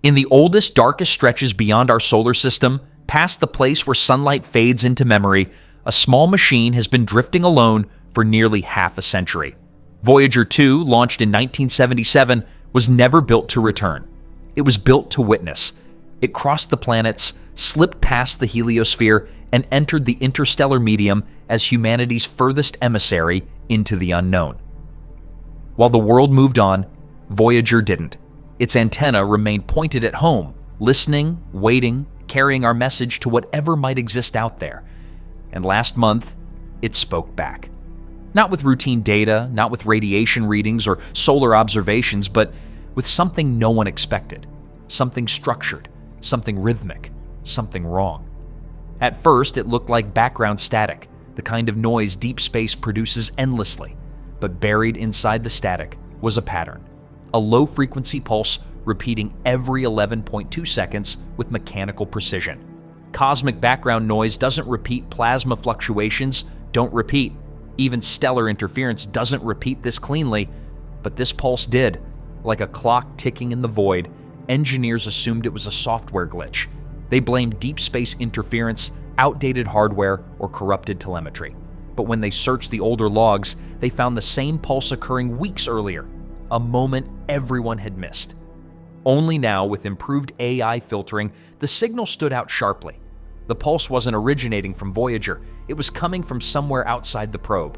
In the oldest, darkest stretches beyond our solar system, past the place where sunlight fades into memory, a small machine has been drifting alone for nearly half a century. Voyager 2, launched in 1977, was never built to return. It was built to witness. It crossed the planets, slipped past the heliosphere, and entered the interstellar medium as humanity's furthest emissary into the unknown. While the world moved on, Voyager didn't. Its antenna remained pointed at home, listening, waiting, carrying our message to whatever might exist out there. And last month, it spoke back. Not with routine data, not with radiation readings or solar observations, but with something no one expected. Something structured, something rhythmic, something wrong. At first, it looked like background static, the kind of noise deep space produces endlessly. But buried inside the static was a pattern. A low-frequency pulse repeating every 11.2 seconds with mechanical precision. Cosmic background noise doesn't repeat, plasma fluctuations don't repeat. Even stellar interference doesn't repeat this cleanly, but this pulse did. Like a clock ticking in the void, engineers assumed it was a software glitch. They blamed deep space interference, outdated hardware, or corrupted telemetry. But when they searched the older logs, they found the same pulse occurring weeks earlier, a moment everyone had missed. Only now, with improved AI filtering, the signal stood out sharply. The pulse wasn't originating from Voyager, it was coming from somewhere outside the probe.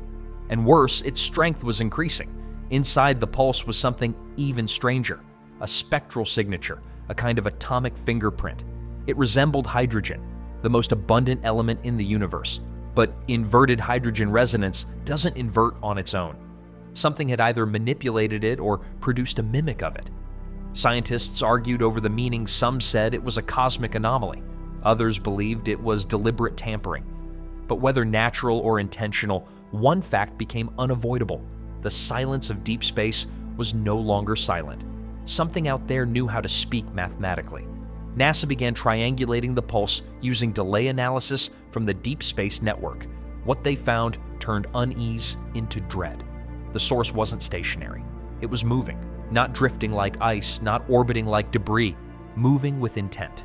And worse, its strength was increasing. Inside the pulse was something even stranger, a spectral signature, a kind of atomic fingerprint. It resembled hydrogen, the most abundant element in the universe. But inverted hydrogen resonance doesn't invert on its own. Something had either manipulated it or produced a mimic of it. Scientists argued over the meaning. Some said it was a cosmic anomaly. Others believed it was deliberate tampering. But whether natural or intentional, one fact became unavoidable. The silence of deep space was no longer silent. Something out there knew how to speak mathematically. NASA began triangulating the pulse using delay analysis from the Deep Space Network. What they found turned unease into dread. The source wasn't stationary. It was moving, not drifting like ice, not orbiting like debris, moving with intent.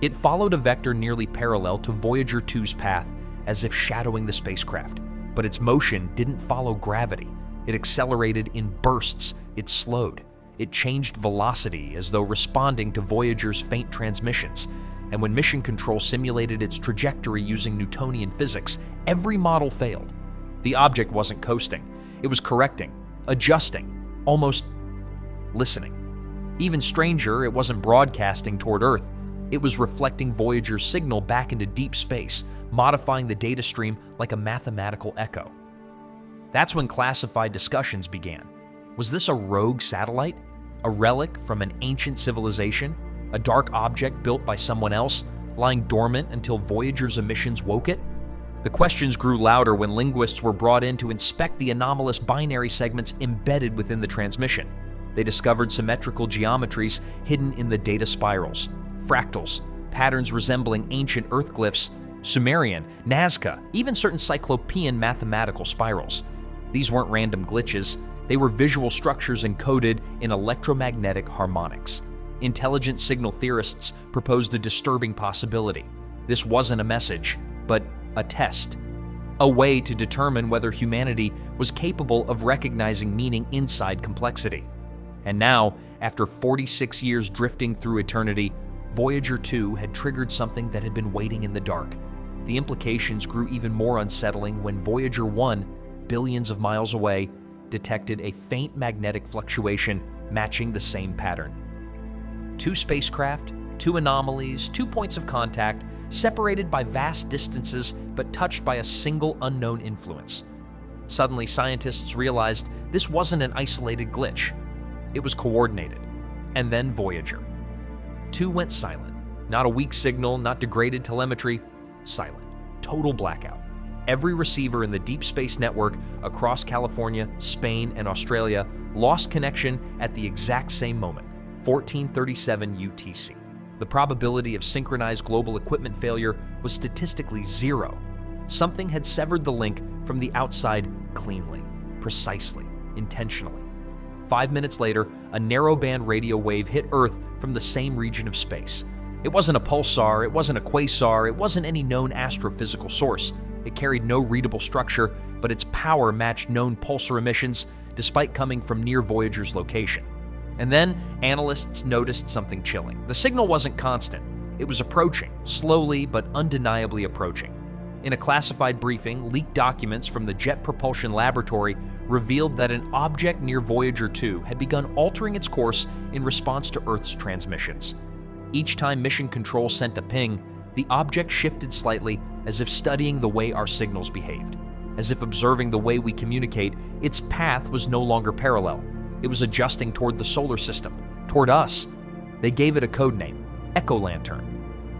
It followed a vector nearly parallel to Voyager 2's path, as if shadowing the spacecraft. But its motion didn't follow gravity. It accelerated in bursts. It slowed. It changed velocity as though responding to Voyager's faint transmissions. And when mission control simulated its trajectory using Newtonian physics, every model failed. The object wasn't coasting. It was correcting, adjusting, almost listening. Even stranger, it wasn't broadcasting toward Earth. It was reflecting Voyager's signal back into deep space, modifying the data stream like a mathematical echo. That's when classified discussions began. Was this a rogue satellite? A relic from an ancient civilization? A dark object built by someone else, lying dormant until Voyager's emissions woke it? The questions grew louder when linguists were brought in to inspect the anomalous binary segments embedded within the transmission. They discovered symmetrical geometries hidden in the data spirals, fractals, patterns resembling ancient Earth glyphs, Sumerian, Nazca, even certain Cyclopean mathematical spirals. These weren't random glitches. They were visual structures encoded in electromagnetic harmonics. Intelligent signal theorists proposed a disturbing possibility. This wasn't a message, but a test. A way to determine whether humanity was capable of recognizing meaning inside complexity. And now, after 46 years drifting through eternity, Voyager 2 had triggered something that had been waiting in the dark. The implications grew even more unsettling when Voyager 1, billions of miles away, detected a faint magnetic fluctuation matching the same pattern. Two spacecraft, two anomalies, 2 points of contact, separated by vast distances but touched by a single unknown influence. Suddenly, scientists realized this wasn't an isolated glitch. It was coordinated. And then Voyager. 2 went silent. Not a weak signal, not degraded telemetry. Silent. Total blackout. Every receiver in the Deep Space Network across California, Spain, and Australia lost connection at the exact same moment, 1437 UTC. The probability of synchronized global equipment failure was statistically 0. Something had severed the link from the outside cleanly, precisely, intentionally. 5 minutes later, a narrowband radio wave hit Earth from the same region of space. It wasn't a pulsar, it wasn't a quasar, it wasn't any known astrophysical source. It carried no readable structure, but its power matched known pulsar emissions despite coming from near Voyager's location. And then, analysts noticed something chilling. The signal wasn't constant. It was approaching, slowly but undeniably approaching. In a classified briefing, leaked documents from the Jet Propulsion Laboratory revealed that an object near Voyager 2 had begun altering its course in response to Earth's transmissions. Each time Mission Control sent a ping, the object shifted slightly, as if studying the way our signals behaved. As if observing the way we communicate, its path was no longer parallel. It was adjusting toward the solar system, toward us. They gave it a code name, Echo Lantern.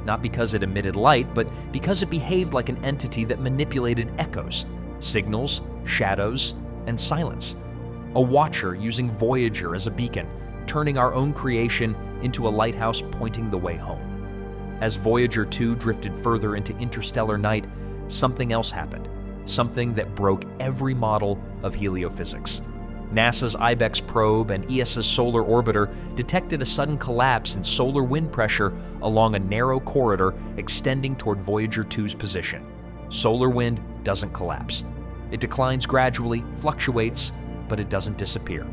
Not because it emitted light, but because it behaved like an entity that manipulated echoes, signals, shadows, and silence. A watcher using Voyager as a beacon, turning our own creation into a lighthouse pointing the way home. As Voyager 2 drifted further into interstellar night, something else happened. Something that broke every model of heliophysics. NASA's IBEX probe and ESA's solar orbiter detected a sudden collapse in solar wind pressure along a narrow corridor extending toward Voyager 2's position. Solar wind doesn't collapse. It declines gradually, fluctuates, but it doesn't disappear.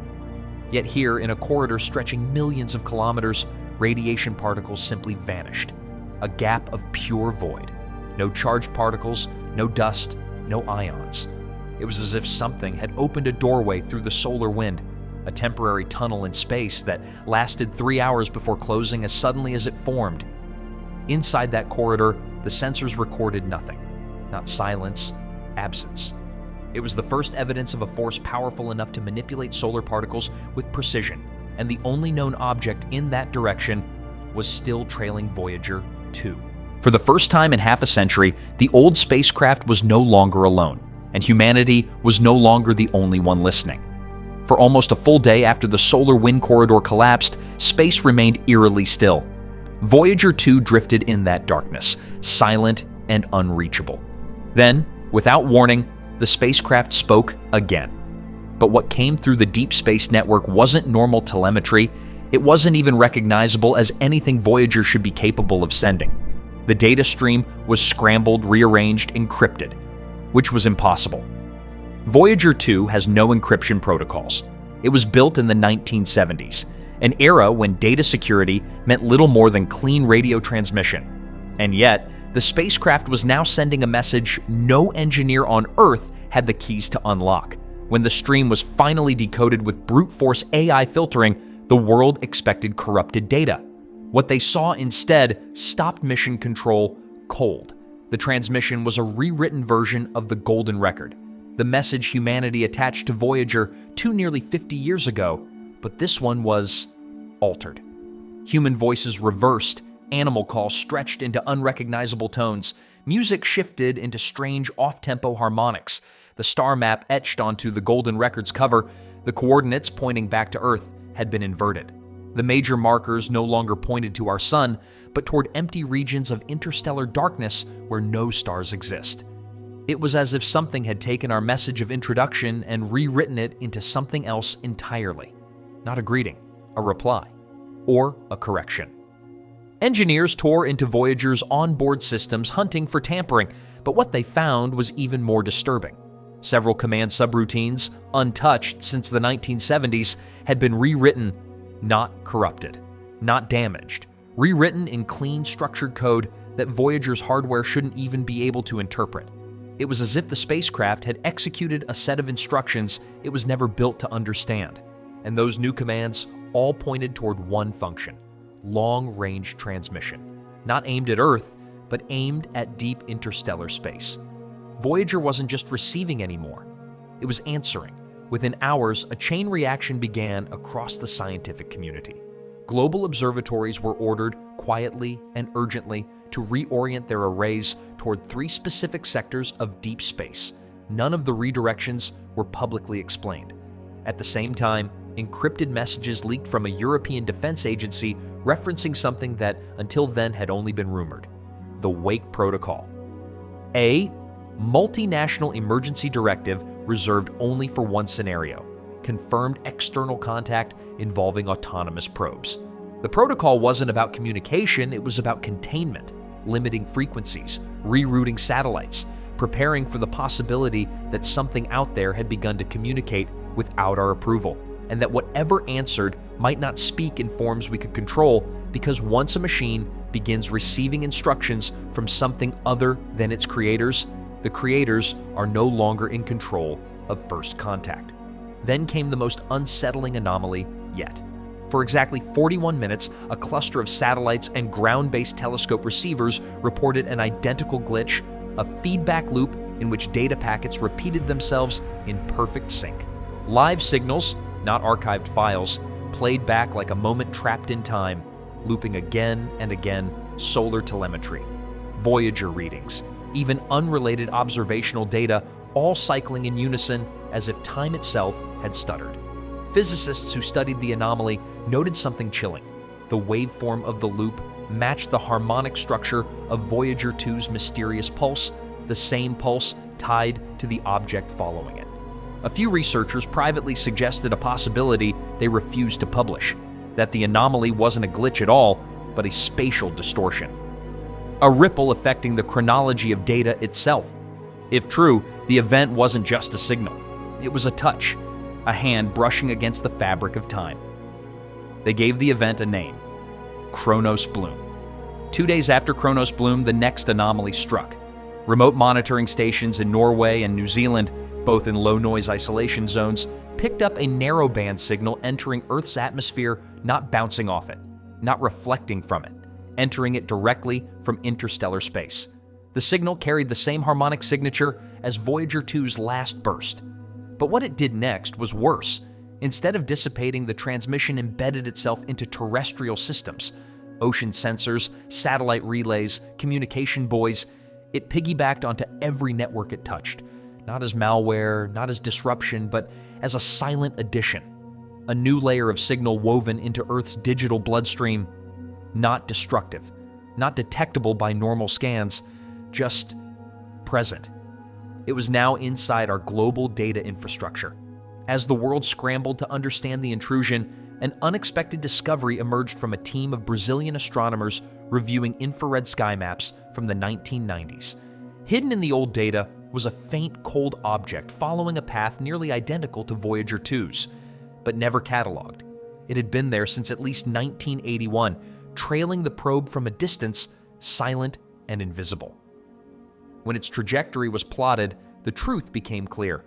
Yet here, in a corridor stretching millions of kilometers, radiation particles simply vanished. A gap of pure void. No charged particles, no dust, no ions. It was as if something had opened a doorway through the solar wind, a temporary tunnel in space that lasted 3 hours before closing as suddenly as it formed. Inside that corridor, the sensors recorded nothing. Not silence, absence. It was the first evidence of a force powerful enough to manipulate solar particles with precision, and the only known object in that direction was still trailing Voyager 2. For the first time in half a century, the old spacecraft was no longer alone, and humanity was no longer the only one listening. For almost a full day after the solar wind corridor collapsed, space remained eerily still. Voyager 2 drifted in that darkness, silent and unreachable. Then, without warning, the spacecraft spoke again. But what came through the Deep Space Network wasn't normal telemetry. It wasn't even recognizable as anything Voyager should be capable of sending. The data stream was scrambled, rearranged, encrypted, which was impossible. Voyager 2 has no encryption protocols. It was built in the 1970s, an era when data security meant little more than clean radio transmission. And yet, the spacecraft was now sending a message no engineer on Earth had the keys to unlock. When the stream was finally decoded with brute force AI filtering, the world expected corrupted data. What they saw instead stopped Mission Control cold. The transmission was a rewritten version of the Golden Record, the message humanity attached to Voyager 2 nearly 50 years ago, but this one was altered. Human voices reversed, animal calls stretched into unrecognizable tones, music shifted into strange off-tempo harmonics, the star map etched onto the Golden Record's cover, the coordinates pointing back to Earth had been inverted. The major markers no longer pointed to our sun, but toward empty regions of interstellar darkness where no stars exist. It was as if something had taken our message of introduction and rewritten it into something else entirely. Not a greeting, a reply, or a correction. Engineers tore into Voyager's onboard systems hunting for tampering, but what they found was even more disturbing. Several command subroutines, untouched since the 1970s, had been rewritten, not corrupted, not damaged, rewritten in clean, structured code that Voyager's hardware shouldn't even be able to interpret. It was as if the spacecraft had executed a set of instructions it was never built to understand, and those new commands all pointed toward one function: long-range transmission, not aimed at Earth, but aimed at deep interstellar space. Voyager wasn't just receiving anymore, it was answering. Within hours, a chain reaction began across the scientific community. Global observatories were ordered quietly and urgently to reorient their arrays toward 3 specific sectors of deep space. None of the redirections were publicly explained. At the same time, encrypted messages leaked from a European defense agency referencing something that until then had only been rumored: the Wake Protocol. A multinational emergency directive reserved only for one scenario: confirmed external contact involving autonomous probes. The protocol wasn't about communication, it was about containment, limiting frequencies, rerouting satellites, preparing for the possibility that something out there had begun to communicate without our approval, and that whatever answered might not speak in forms we could control, because once a machine begins receiving instructions from something other than its creators, the creators are no longer in control of first contact. Then came the most unsettling anomaly yet. For exactly 41 minutes, a cluster of satellites and ground-based telescope receivers reported an identical glitch, a feedback loop in which data packets repeated themselves in perfect sync. Live signals, not archived files, played back like a moment trapped in time, looping again and again solar telemetry, Voyager readings, even unrelated observational data, all cycling in unison as if time itself had stuttered. Physicists who studied the anomaly noted something chilling. The waveform of the loop matched the harmonic structure of Voyager 2's mysterious pulse, the same pulse tied to the object following it. A few researchers privately suggested a possibility they refused to publish, that the anomaly wasn't a glitch at all, but a spatial distortion. A ripple affecting the chronology of data itself. If true, the event wasn't just a signal. It was a touch, a hand brushing against the fabric of time. They gave the event a name, Kronos Bloom. 2 days after Kronos Bloom, the next anomaly struck. Remote monitoring stations in Norway and New Zealand, both in low-noise isolation zones, picked up a narrowband signal entering Earth's atmosphere, not bouncing off it, not reflecting from it, entering it directly from interstellar space. The signal carried the same harmonic signature as Voyager 2's last burst. But what it did next was worse. Instead of dissipating, the transmission embedded itself into terrestrial systems. Ocean sensors, satellite relays, communication buoys. It piggybacked onto every network it touched. Not as malware, not as disruption, but as a silent addition. A new layer of signal woven into Earth's digital bloodstream. Not destructive, not detectable by normal scans, just present. It was now inside our global data infrastructure. As the world scrambled to understand the intrusion, an unexpected discovery emerged from a team of Brazilian astronomers reviewing infrared sky maps from the 1990s. Hidden in the old data was a faint cold object following a path nearly identical to Voyager 2's, but never cataloged. It had been there since at least 1981, trailing the probe from a distance, silent and invisible. When its trajectory was plotted, the truth became clear.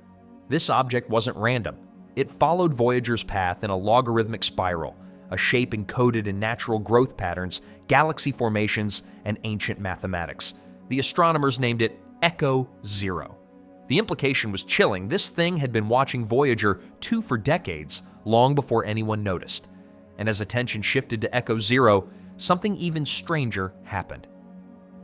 This object wasn't random. It followed Voyager's path in a logarithmic spiral, a shape encoded in natural growth patterns, galaxy formations, and ancient mathematics. The astronomers named it Echo Zero. The implication was chilling. This thing had been watching Voyager 2 for decades, long before anyone noticed. And as attention shifted to Echo Zero, something even stranger happened.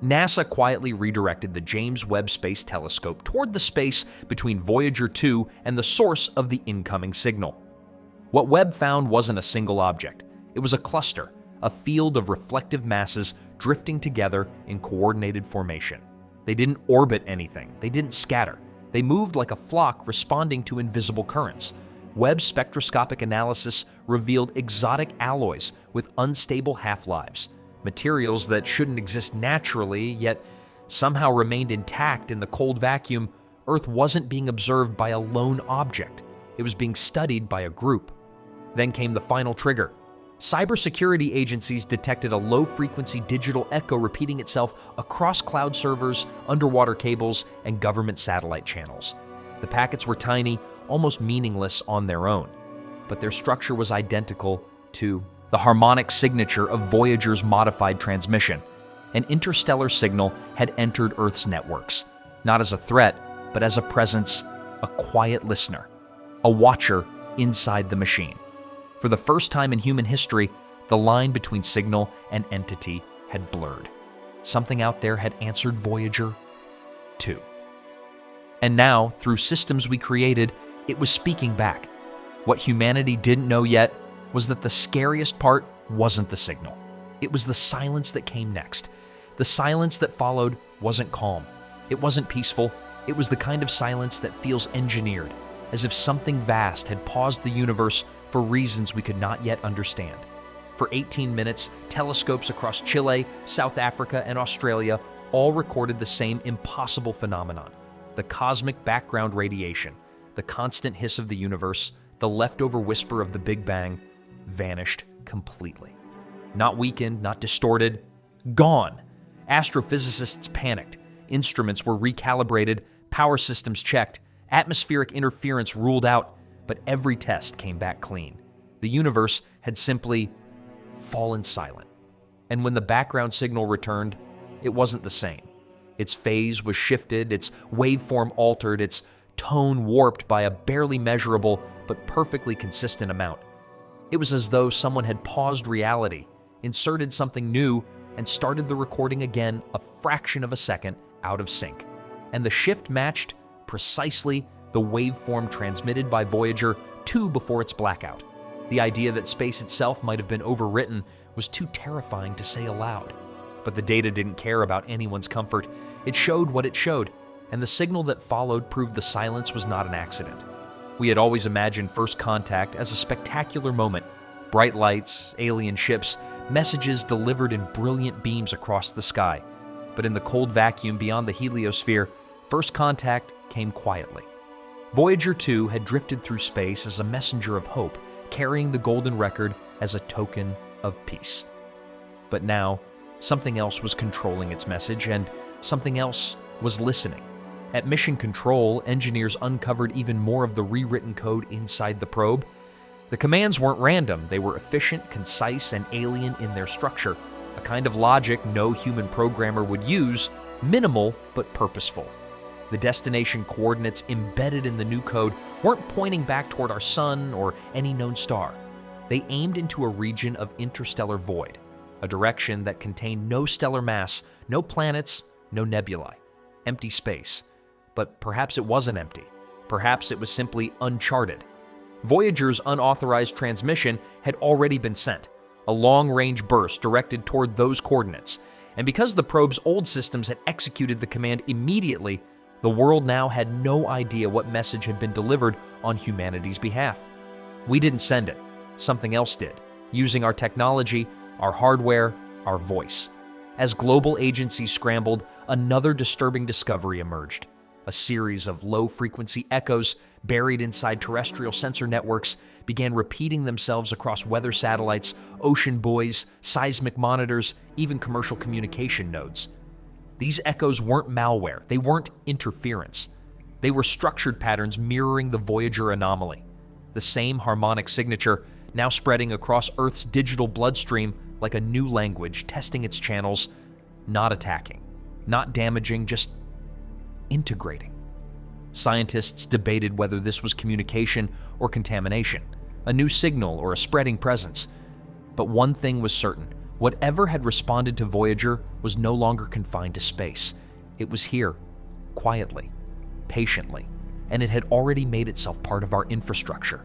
NASA quietly redirected the James Webb Space Telescope toward the space between Voyager 2 and the source of the incoming signal. What Webb found wasn't a single object. It was a cluster, a field of reflective masses drifting together in coordinated formation. They didn't orbit anything. They didn't scatter. They moved like a flock responding to invisible currents. Webb's spectroscopic analysis revealed exotic alloys with unstable half-lives, materials that shouldn't exist naturally, yet somehow remained intact in the cold vacuum. Earth wasn't being observed by a lone object. It was being studied by a group. Then came the final trigger. Cybersecurity agencies detected a low-frequency digital echo repeating itself across cloud servers, underwater cables, and government satellite channels. The packets were tiny, almost meaningless on their own, but their structure was identical to the harmonic signature of Voyager's modified transmission. An interstellar signal had entered Earth's networks, not as a threat, but as a presence, a quiet listener, a watcher inside the machine. For the first time in human history, the line between signal and entity had blurred. Something out there had answered Voyager 2. And now, through systems we created, it was speaking back. What humanity didn't know yet was that the scariest part wasn't the signal. It was the silence that came next. The silence that followed wasn't calm. It wasn't peaceful. It was the kind of silence that feels engineered, as if something vast had paused the universe for reasons we could not yet understand. For 18 minutes, telescopes across Chile, South Africa, and Australia all recorded the same impossible phenomenon: the cosmic background radiation, the constant hiss of the universe, the leftover whisper of the Big Bang, vanished completely. Not weakened, not distorted, gone. Astrophysicists panicked. Instruments were recalibrated, power systems checked, atmospheric interference ruled out, but every test came back clean. The universe had simply fallen silent. And when the background signal returned, it wasn't the same. Its phase was shifted, its waveform altered, its tone warped by a barely measurable but perfectly consistent amount. It was as though someone had paused reality, inserted something new, and started the recording again a fraction of a second out of sync. And the shift matched precisely the waveform transmitted by Voyager 2 before its blackout. The idea that space itself might have been overwritten was too terrifying to say aloud. But the data didn't care about anyone's comfort. It showed what it showed, and the signal that followed proved the silence was not an accident. We had always imagined first contact as a spectacular moment: bright lights, alien ships, messages delivered in brilliant beams across the sky. But in the cold vacuum beyond the heliosphere, first contact came quietly. Voyager 2 had drifted through space as a messenger of hope, carrying the golden record as a token of peace. But now, something else was controlling its message, and something else was listening. At Mission Control, engineers uncovered even more of the rewritten code inside the probe. The commands weren't random, they were efficient, concise, and alien in their structure, a kind of logic no human programmer would use, minimal but purposeful. The destination coordinates embedded in the new code weren't pointing back toward our sun or any known star. They aimed into a region of interstellar void, a direction that contained no stellar mass, no planets, no nebulae, empty space. But perhaps it wasn't empty. Perhaps it was simply uncharted. Voyager's unauthorized transmission had already been sent, a long-range burst directed toward those coordinates. And because the probe's old systems had executed the command immediately, the world now had no idea what message had been delivered on humanity's behalf. We didn't send it. Something else did, using our technology, our hardware, our voice. As global agencies scrambled, another disturbing discovery emerged. A series of low-frequency echoes buried inside terrestrial sensor networks began repeating themselves across weather satellites, ocean buoys, seismic monitors, even commercial communication nodes. These echoes weren't malware, they weren't interference. They were structured patterns mirroring the Voyager anomaly. The same harmonic signature, now spreading across Earth's digital bloodstream like a new language, testing its channels, not attacking, not damaging, just integrating. Scientists debated whether this was communication or contamination, a new signal or a spreading presence. But one thing was certain: whatever had responded to Voyager was no longer confined to space. It was here, quietly, patiently, and it had already made itself part of our infrastructure.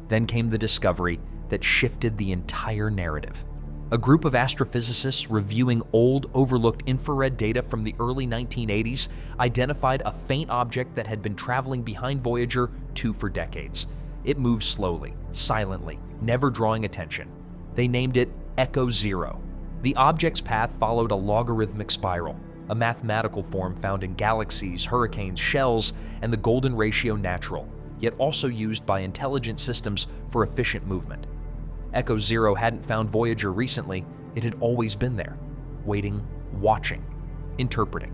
Then came the discovery that shifted the entire narrative. A group of astrophysicists reviewing old, overlooked infrared data from the early 1980s identified a faint object that had been traveling behind Voyager 2 for decades. It moved slowly, silently, never drawing attention. They named it Echo Zero. The object's path followed a logarithmic spiral, a mathematical form found in galaxies, hurricanes, shells, and the golden ratio natural, yet also used by intelligent systems for efficient movement. Echo Zero hadn't found Voyager recently, it had always been there, waiting, watching, interpreting.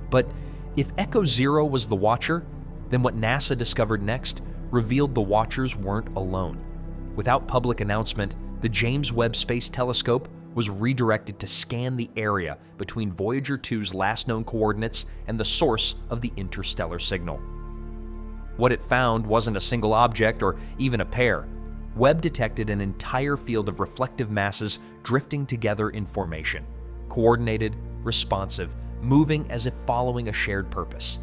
But if Echo Zero was the watcher, then what NASA discovered next revealed the watchers weren't alone. Without public announcement, the James Webb Space Telescope was redirected to scan the area between Voyager 2's last known coordinates and the source of the interstellar signal. What it found wasn't a single object or even a pair. Webb detected an entire field of reflective masses drifting together in formation, coordinated, responsive, moving as if following a shared purpose.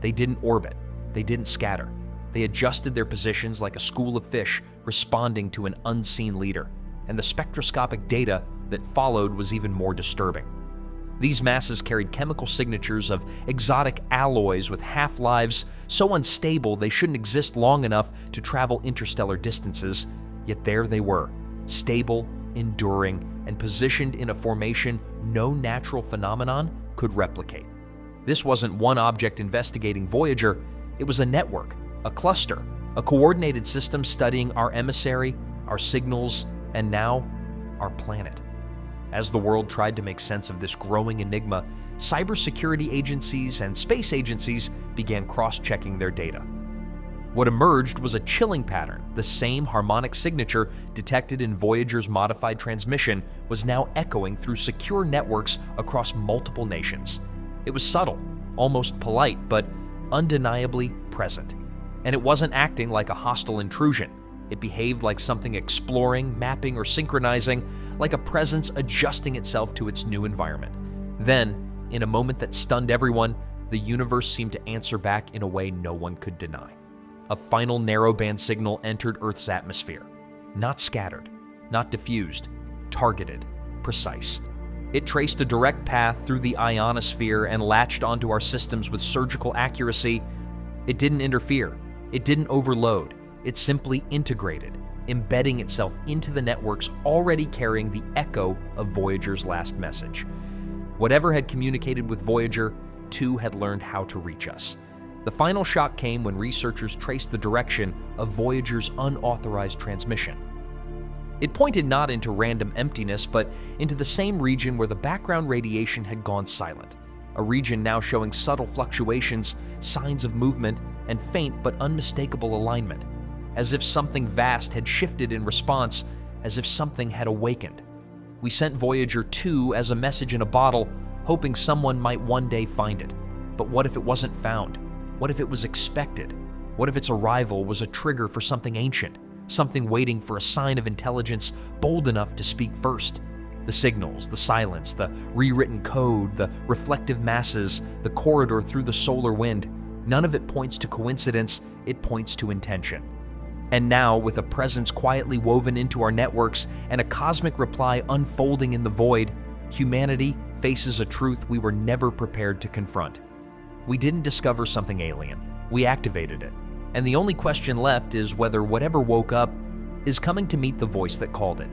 They didn't orbit, they didn't scatter. They adjusted their positions like a school of fish responding to an unseen leader, and the spectroscopic data that followed was even more disturbing. These masses carried chemical signatures of exotic alloys with half-lives so unstable they shouldn't exist long enough to travel interstellar distances, yet there they were, stable, enduring, and positioned in a formation no natural phenomenon could replicate. This wasn't one object investigating Voyager, it was a network, a cluster, a coordinated system studying our emissary, our signals, and now, our planet. As the world tried to make sense of this growing enigma, cybersecurity agencies and space agencies began cross-checking their data. What emerged was a chilling pattern. The same harmonic signature detected in Voyager's modified transmission was now echoing through secure networks across multiple nations. It was subtle, almost polite, but undeniably present. And it wasn't acting like a hostile intrusion. It behaved like something exploring, mapping, or synchronizing, like a presence adjusting itself to its new environment. Then, in a moment that stunned everyone, the universe seemed to answer back in a way no one could deny. A final narrowband signal entered Earth's atmosphere. Not scattered, not diffused, targeted, precise. It traced a direct path through the ionosphere and latched onto our systems with surgical accuracy. It didn't interfere. It didn't overload. It simply integrated, embedding itself into the networks already carrying the echo of Voyager's last message. Whatever had communicated with Voyager, too had learned how to reach us. The final shock came when researchers traced the direction of Voyager's unauthorized transmission. It pointed not into random emptiness, but into the same region where the background radiation had gone silent, a region now showing subtle fluctuations, signs of movement, and faint but unmistakable alignment, as if something vast had shifted in response, as if something had awakened. We sent Voyager 2 as a message in a bottle, hoping someone might one day find it. But what if it wasn't found? What if it was expected? What if its arrival was a trigger for something ancient? Something waiting for a sign of intelligence bold enough to speak first? The signals, the silence, the rewritten code, the reflective masses, the corridor through the solar wind, none of it points to coincidence, it points to intention. And now, with a presence quietly woven into our networks and a cosmic reply unfolding in the void, humanity faces a truth we were never prepared to confront. We didn't discover something alien, we activated it. And the only question left is whether whatever woke up is coming to meet the voice that called it.